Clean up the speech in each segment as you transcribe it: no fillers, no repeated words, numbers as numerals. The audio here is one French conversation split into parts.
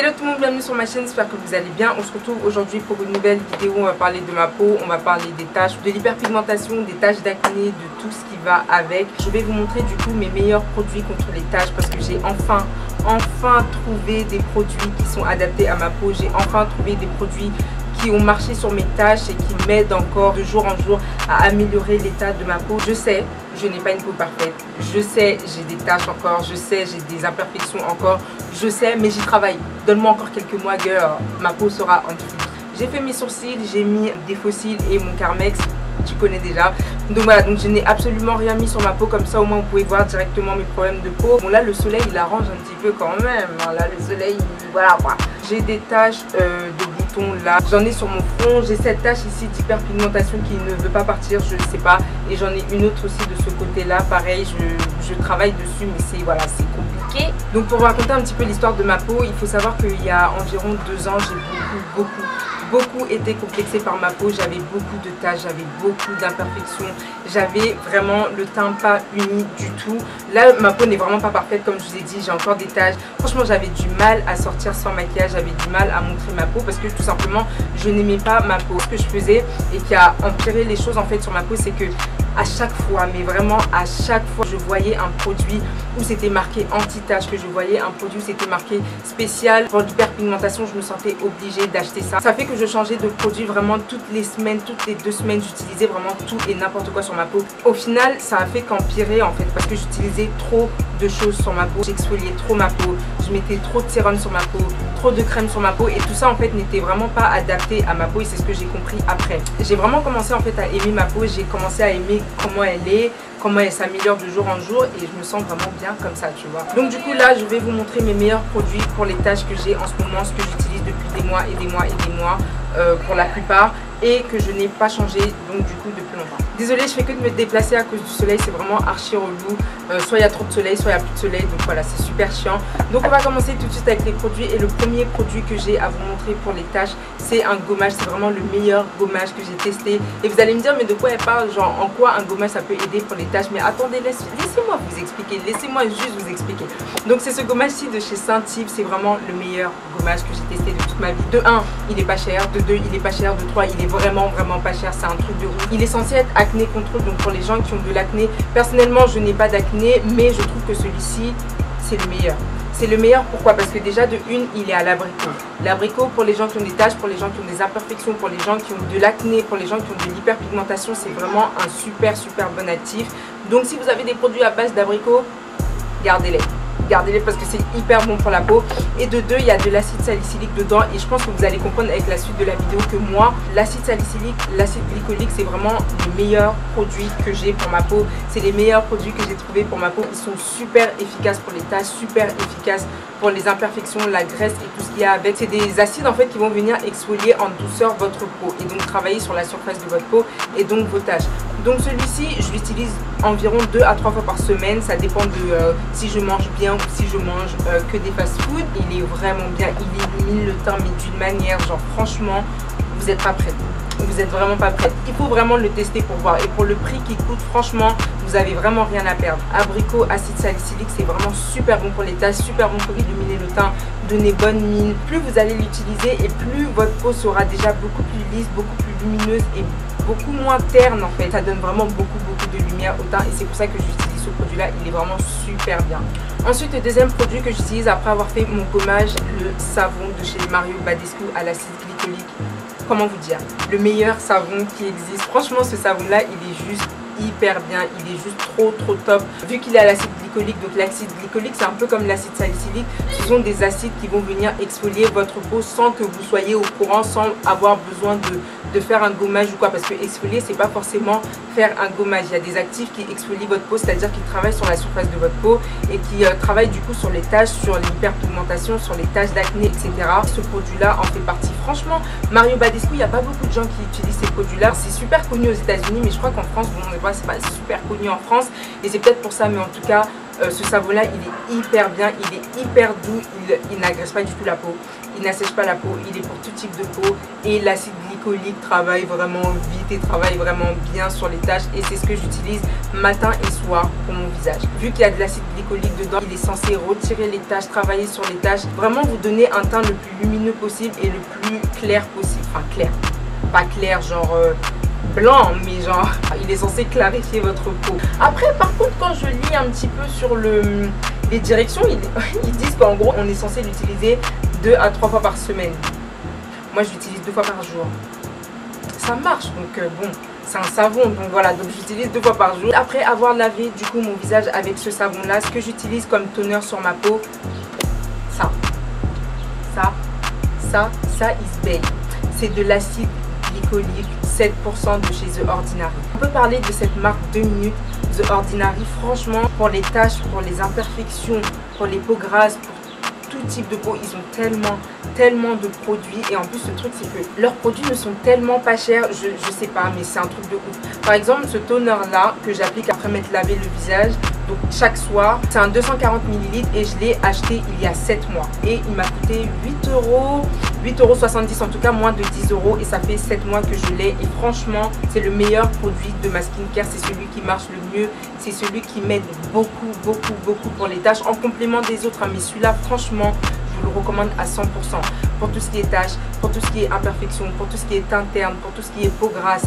Hello tout le monde, bienvenue sur ma chaîne, j'espère que vous allez bien. On se retrouve aujourd'hui pour une nouvelle vidéo. On va parler de ma peau, on va parler des taches, de l'hyperpigmentation, des taches d'acné, de tout ce qui va avec. Je vais vous montrer du coup mes meilleurs produits contre les taches parce que j'ai enfin trouvé des produits qui sont adaptés à ma peau. J'ai enfin trouvé des produits qui ont marché sur mes taches et qui m'aident encore de jour en jour à améliorer l'état de ma peau. Je sais, je n'ai pas une peau parfaite. Je sais, j'ai des taches encore. Je sais, j'ai des imperfections encore. Je sais, mais j'y travaille. Donne-moi encore quelques mois, girl. Ma peau sera en dessous. J'ai fait mes sourcils, j'ai mis des fossiles et mon Carmex. Tu connais déjà. Donc voilà, donc je n'ai absolument rien mis sur ma peau, comme ça au moins vous pouvez voir directement mes problèmes de peau. Bon là le soleil il arrange un petit peu quand même, là le soleil, voilà quoi. J'ai des taches de boutons là, j'en ai sur mon front, j'ai cette tache ici d'hyperpigmentation qui ne veut pas partir, je ne sais pas. Et j'en ai une autre aussi de ce côté là, pareil, je travaille dessus mais c'est voilà, c'est compliqué. Donc pour vous raconter un petit peu l'histoire de ma peau, il faut savoir qu'il y a environ 2 ans, j'ai beaucoup été complexée par ma peau. J'avais beaucoup de taches, j'avais beaucoup d'imperfections, j'avais vraiment le teint pas uni du tout. Là ma peau n'est vraiment pas parfaite comme je vous ai dit, j'ai encore des taches. Franchement j'avais du mal à sortir sans maquillage, j'avais du mal à montrer ma peau parce que tout simplement je n'aimais pas ma peau. Ce que je faisais et qui a empiré les choses en fait sur ma peau, c'est que à chaque fois, mais vraiment à chaque fois, je voyais un produit où c'était marqué anti-tache, que je voyais un produit où c'était marqué spécial pour l'hyperpigmentation, je me sentais obligée d'acheter ça. Ça fait que je changeais de produit vraiment toutes les semaines, toutes les 2 semaines, j'utilisais vraiment tout et n'importe quoi sur ma peau. Au final, ça a fait qu'empirer en fait, parce que j'utilisais trop de choses sur ma peau, j'exfoliais trop ma peau, je mettais trop de sérum sur ma peau, trop de crème sur ma peau et tout ça en fait n'était vraiment pas adapté à ma peau et c'est ce que j'ai compris après. J'ai vraiment commencé en fait à aimer ma peau, j'ai commencé à aimer comment elle est, comment elle s'améliore de jour en jour et je me sens vraiment bien comme ça, tu vois. Donc du coup là je vais vous montrer mes meilleurs produits pour les taches que j'ai en ce moment, ce que j'utilise depuis des mois et des mois et des mois pour la plupart et que je n'ai pas changé donc du coup depuis longtemps. Désolée, je fais que de me déplacer à cause du soleil, c'est vraiment archi relou. Soit il y a trop de soleil, soit il n'y a plus de soleil, donc voilà, c'est super chiant. Donc on va commencer tout de suite avec les produits et le premier produit que j'ai à vous montrer pour les taches, c'est un gommage. C'est vraiment le meilleur gommage que j'ai testé. Et vous allez me dire, mais de quoi elle parle, genre en quoi un gommage ça peut aider pour les taches? Mais attendez, laissez-moi vous expliquer, laissez-moi juste vous expliquer. Donc c'est ce gommage-ci de chez Saint-Yves, c'est vraiment le meilleur gommage que j'ai testé de toute ma vie. De 1, il est pas cher, de 2, il est pas cher, de 3, il est vraiment pas cher, c'est un truc de ouf. Il est censé être acné contrôle, donc pour les gens qui ont de l'acné. Personnellement je n'ai pas d'acné, mais je trouve que celui-ci c'est le meilleur. C'est le meilleur, pourquoi? Parce que déjà de 1, il est à l'abricot. L'abricot pour les gens qui ont des taches, pour les gens qui ont des imperfections, pour les gens qui ont de l'acné, pour les gens qui ont de l'hyperpigmentation, c'est vraiment un super bon actif. Donc si vous avez des produits à base d'abricot, gardez-les parce que c'est hyper bon pour la peau. Et de 2, il y a de l'acide salicylique dedans et je pense que vous allez comprendre avec la suite de la vidéo que moi l'acide salicylique, l'acide glycolique, c'est vraiment les meilleurs produits que j'ai pour ma peau. C'est les meilleurs produits que j'ai trouvés pour ma peau. Ils sont super efficaces pour les taches, super efficaces pour les imperfections, la graisse et tout ce qu'il y a avec. C'est des acides en fait qui vont venir exfolier en douceur votre peau et donc travailler sur la surface de votre peau et donc vos taches. Donc celui-ci je l'utilise environ 2 à 3 fois par semaine, ça dépend de si je mange bien ou si je mange que des fast-food. Il est vraiment bien, il illumine le teint mais d'une manière, genre franchement vous n'êtes pas prête. Vous êtes vraiment pas prête. Il faut vraiment le tester pour voir. Et pour le prix qui coûte, franchement, vous avez vraiment rien à perdre. Abricot, acide salicylique, c'est vraiment super bon pour les taches, super bon pour illuminer le teint, donner bonne mine. Plus vous allez l'utiliser et plus votre peau sera déjà beaucoup plus lisse, beaucoup plus lumineuse et beaucoup moins terne en fait. Ça donne vraiment beaucoup de lumière au teint et c'est pour ça que j'utilise ce produit là, il est vraiment super bien. Ensuite le deuxième produit que j'utilise après avoir fait mon gommage, le savon de chez Mario Badescu à l'acide glycolique. Comment vous dire, le meilleur savon qui existe. Franchement ce savon là il est juste hyper bien, il est juste trop top. Vu qu'il a l'acide glycolique, donc l'acide glycolique c'est un peu comme l'acide salicylique, ce sont des acides qui vont venir exfolier votre peau sans que vous soyez au courant, sans avoir besoin de faire un gommage ou quoi, parce que exfolier c'est pas forcément faire un gommage. Il y a des actifs qui exfolient votre peau, c'est-à-dire qui travaillent sur la surface de votre peau et qui travaillent du coup sur les taches, sur l'hyperpigmentation, sur les taches d'acné, etc. Ce produit là en fait partie. Franchement Mario Badescu, il n'y a pas beaucoup de gens qui utilisent ces produits là. C'est super connu aux États-Unis mais je crois qu'en France, bon, c'est pas super connu en France et c'est peut-être pour ça, mais en tout cas Ce savon là il est hyper bien, il est hyper doux, il n'agresse pas du tout la peau, il n'assèche pas la peau, il est pour tout type de peau et l'acide glycolique travaille vraiment vite et travaille vraiment bien sur les taches et c'est ce que j'utilise matin et soir pour mon visage. Vu qu'il y a de l'acide glycolique dedans, il est censé retirer les taches, travailler sur les taches, vraiment vous donner un teint le plus lumineux possible et le plus clair possible. Enfin clair, pas clair genre blanc, mais genre il est censé clarifier votre peau. Après par contre quand je lis un petit peu sur les directions, ils disent qu'en gros on est censé l'utiliser 2 à 3 fois par semaine. Moi je l'utilise 2 fois par jour. Ça marche donc bon, c'est un savon donc voilà, donc j'utilise 2 fois par jour. Après avoir lavé du coup mon visage avec ce savon là, ce que j'utilise comme toner sur ma peau, ça is bae. C'est de l'acide glycolique 7% de chez The Ordinary. On peut parler de cette marque 2 minutes The Ordinary. Franchement, pour les taches, pour les imperfections, pour les peaux grasses, pour tout type de peau, ils ont tellement de produits. Et en plus le truc c'est que leurs produits ne sont tellement pas chers, je sais pas, mais c'est un truc de ouf. Par exemple ce toner là que j'applique après m'être lavé le visage, donc chaque soir, c'est un 240 ml et je l'ai acheté il y a 7 mois et il m'a coûté 8,70 € en tout cas, moins de 10 € et ça fait 7 mois que je l'ai et franchement c'est le meilleur produit de ma skincare, c'est celui qui marche le mieux, c'est celui qui m'aide beaucoup pour les taches en complément des autres, mais celui-là franchement je vous le recommande à 100% pour tout ce qui est taches, pour tout ce qui est imperfection, pour tout ce qui est interne, pour tout ce qui est peau grasse,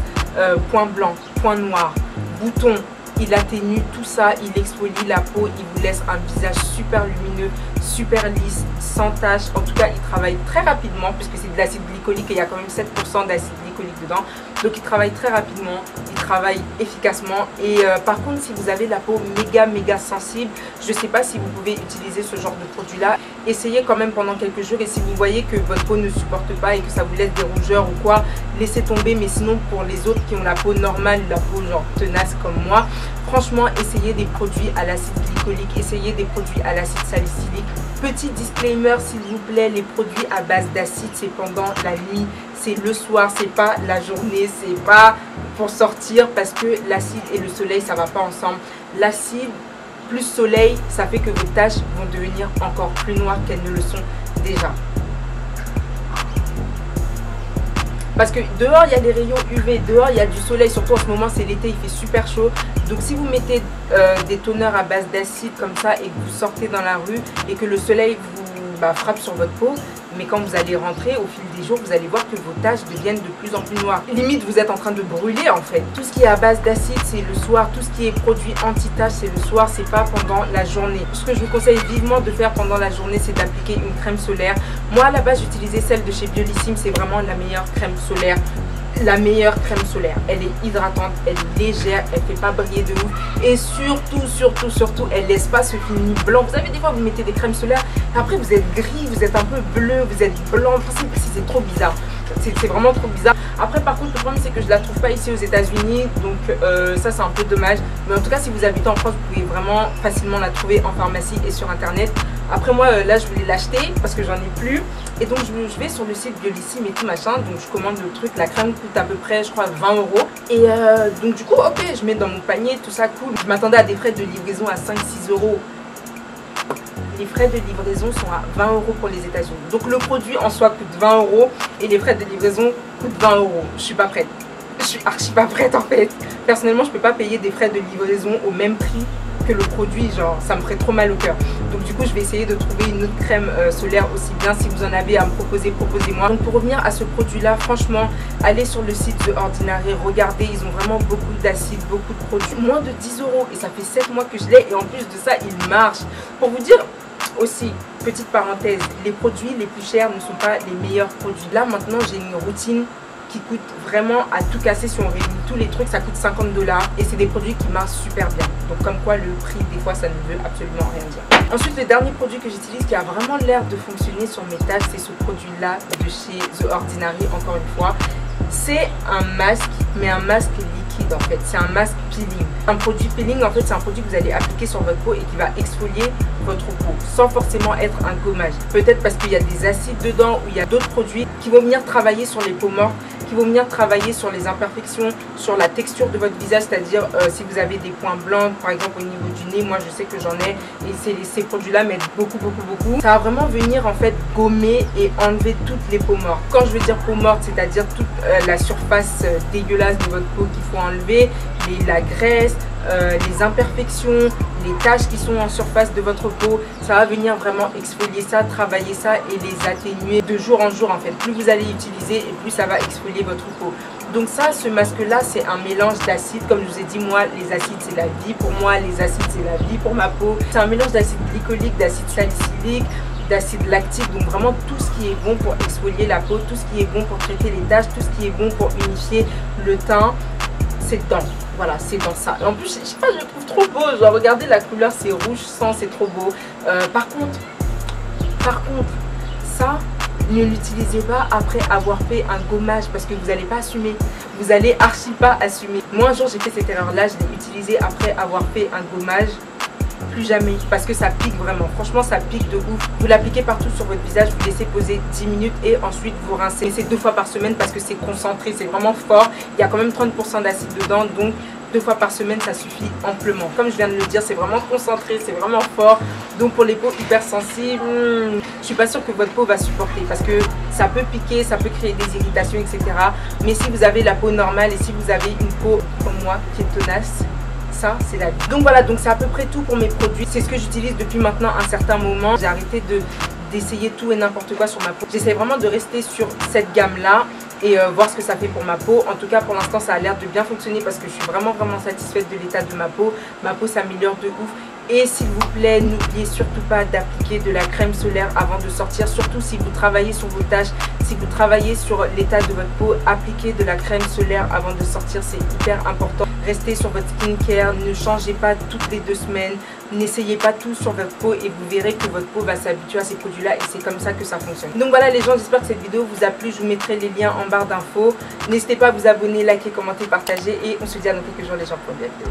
points blancs, points noirs, boutons. Il atténue tout ça, il exfolie la peau, il vous laisse un visage super lumineux, super lisse, sans taches. En tout cas, il travaille très rapidement puisque c'est de l'acide glycolique et il y a quand même 7% d'acide glycolique dedans. Donc il travaille très rapidement, il travaille efficacement. Et par contre, si vous avez la peau méga sensible, je ne sais pas si vous pouvez utiliser ce genre de produit là. Essayez quand même pendant quelques jours et si vous voyez que votre peau ne supporte pas et que ça vous laisse des rougeurs ou quoi, laissez tomber. Mais sinon pour les autres qui ont la peau normale, la peau genre tenace comme moi, franchement essayez des produits à l'acide glycolique, essayez des produits à l'acide salicylique. Petit disclaimer s'il vous plaît, les produits à base d'acide c'est pendant la nuit, c'est le soir, c'est pas la journée, c'est pas pour sortir parce que l'acide et le soleil ça va pas ensemble. L'acide plus soleil, ça fait que vos taches vont devenir encore plus noires qu'elles ne le sont déjà. Parce que dehors il y a des rayons UV, dehors il y a du soleil, surtout en ce moment c'est l'été, il fait super chaud. Donc si vous mettez des toners à base d'acide comme ça et que vous sortez dans la rue et que le soleil vous frappe sur votre peau, mais quand vous allez rentrer au fil des jours, vous allez voir que vos taches deviennent de plus en plus noires. Limite vous êtes en train de brûler en fait. Tout ce qui est à base d'acide c'est le soir, tout ce qui est produit anti-tache c'est le soir, c'est pas pendant la journée. Ce que je vous conseille vivement de faire pendant la journée c'est d'appliquer une crème solaire. Moi à la base j'utilisais celle de chez Biolissime, c'est vraiment la meilleure crème solaire. La meilleure crème solaire, elle est hydratante, elle est légère, elle fait pas briller de ouf et surtout elle laisse pas ce fini blanc. Vous savez des fois vous mettez des crèmes solaires après vous êtes gris, vous êtes un peu bleu, vous êtes blanc, c'est trop bizarre, c'est vraiment trop bizarre. Après par contre le problème c'est que je la trouve pas ici aux États-Unis, donc ça c'est un peu dommage, mais en tout cas si vous habitez en France vous pouvez vraiment facilement la trouver en pharmacie et sur internet. Après moi là je voulais l'acheter parce que j'en ai plus et donc je vais sur le site Biolissime et tout machin, donc je commande le truc, la crème coûte à peu près je crois 20 € et donc du coup ok je mets dans mon panier, tout ça cool. Je m'attendais à des frais de livraison à 5-6 €. Les frais de livraison sont à 20 € pour les États-Unis. Donc le produit en soi coûte 20 € et les frais de livraison coûtent 20 €. Je suis pas prête. Je suis archi pas prête en fait. Personnellement je peux pas payer des frais de livraison au même prix que le produit, genre ça me ferait trop mal au cœur. Donc du coup je vais essayer de trouver une autre crème solaire aussi bien. Si vous en avez à me proposer, proposez-moi. Donc pour revenir à ce produit là, franchement allez sur le site The Ordinary, regardez, ils ont vraiment beaucoup d'acide, beaucoup de produits, moins de 10 € et ça fait 7 mois que je l'ai et en plus de ça il marche. Pour vous dire aussi, petite parenthèse, les produits les plus chers ne sont pas les meilleurs produits. Là maintenant j'ai une routine qui coûte vraiment à tout casser. Si on réunit tous les trucs ça coûte 50 $ et c'est des produits qui marchent super bien. Donc comme quoi le prix des fois ça ne veut absolument rien dire. Ensuite le dernier produit que j'utilise qui a vraiment l'air de fonctionner sur mes taches, c'est ce produit là de chez The Ordinary. Encore une fois c'est un masque, mais un masque liquide en fait, c'est un masque peeling. Un produit peeling en fait c'est un produit que vous allez appliquer sur votre peau et qui va exfolier votre peau sans forcément être un gommage. Peut-être parce qu'il y a des acides dedans ou il y a d'autres produits qui vont venir travailler sur les peaux mortes, qui vont venir travailler sur les imperfections, sur la texture de votre visage, c'est-à-dire si vous avez des points blancs par exemple au niveau du nez, moi je sais que j'en ai, et ces produits là m'aident beaucoup. Ça va vraiment venir en fait gommer et enlever toutes les peaux mortes. Quand je veux dire peau morte, c'est-à-dire toute la surface dégueulasse de votre peau qu'il faut enlever, la graisse, les imperfections, les taches qui sont en surface de votre peau, ça va venir vraiment exfolier ça, travailler ça et les atténuer de jour en jour en fait. Plus vous allez utiliser et plus ça va exfolier votre peau. Donc ça, ce masque-là, c'est un mélange d'acides. Comme je vous ai dit, moi, les acides, c'est la vie. Pour moi, les acides, c'est la vie pour ma peau. C'est un mélange d'acide glycolique, d'acide salicylique, d'acide lactique. Donc vraiment, tout ce qui est bon pour exfolier la peau, tout ce qui est bon pour traiter les taches, tout ce qui est bon pour unifier le teint, c'est dedans. Voilà, c'est dans ça. Et en plus, je sais pas, je le trouve trop beau. Genre, regardez la couleur, c'est rouge sang, c'est trop beau. Par contre, ça... ne l'utilisez pas après avoir fait un gommage parce que vous n'allez pas assumer. Vous allez archi pas assumer. Moi un jour j'ai fait cette erreur là, je l'ai utilisé après avoir fait un gommage. Plus jamais parce que ça pique vraiment. Franchement ça pique de ouf. Vous l'appliquez partout sur votre visage, vous laissez poser 10 minutes et ensuite vous rincez. C'est 2 fois par semaine parce que c'est concentré, c'est vraiment fort. Il y a quand même 30% d'acide dedans, donc 2 fois par semaine ça suffit amplement. Comme je viens de le dire, c'est vraiment concentré, c'est vraiment fort. Donc pour les peaux hypersensibles, je suis pas sûre que votre peau va supporter parce que ça peut piquer, ça peut créer des irritations, etc. Mais si vous avez la peau normale et si vous avez une peau comme moi qui est tenace, ça c'est la vie. Donc voilà, donc c'est à peu près tout pour mes produits. C'est ce que j'utilise depuis maintenant un certain moment. J'ai arrêté d'essayer tout et n'importe quoi sur ma peau. J'essaie vraiment de rester sur cette gamme là et voir ce que ça fait pour ma peau. En tout cas pour l'instant ça a l'air de bien fonctionner parce que je suis vraiment satisfaite de l'état de ma peau. Ma peau s'améliore de ouf. Et s'il vous plaît, n'oubliez surtout pas d'appliquer de la crème solaire avant de sortir. Surtout si vous travaillez sur vos taches, si vous travaillez sur l'état de votre peau, appliquez de la crème solaire avant de sortir, c'est hyper important. Restez sur votre skincare, ne changez pas toutes les 2 semaines. N'essayez pas tout sur votre peau et vous verrez que votre peau va s'habituer à ces produits là et c'est comme ça que ça fonctionne. Donc voilà les gens, j'espère que cette vidéo vous a plu. Je vous mettrai les liens en barre d'infos. N'hésitez pas à vous abonner, liker, commenter, partager et on se dit à dans quelques jours les gens pour une vidéo.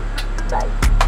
Bye.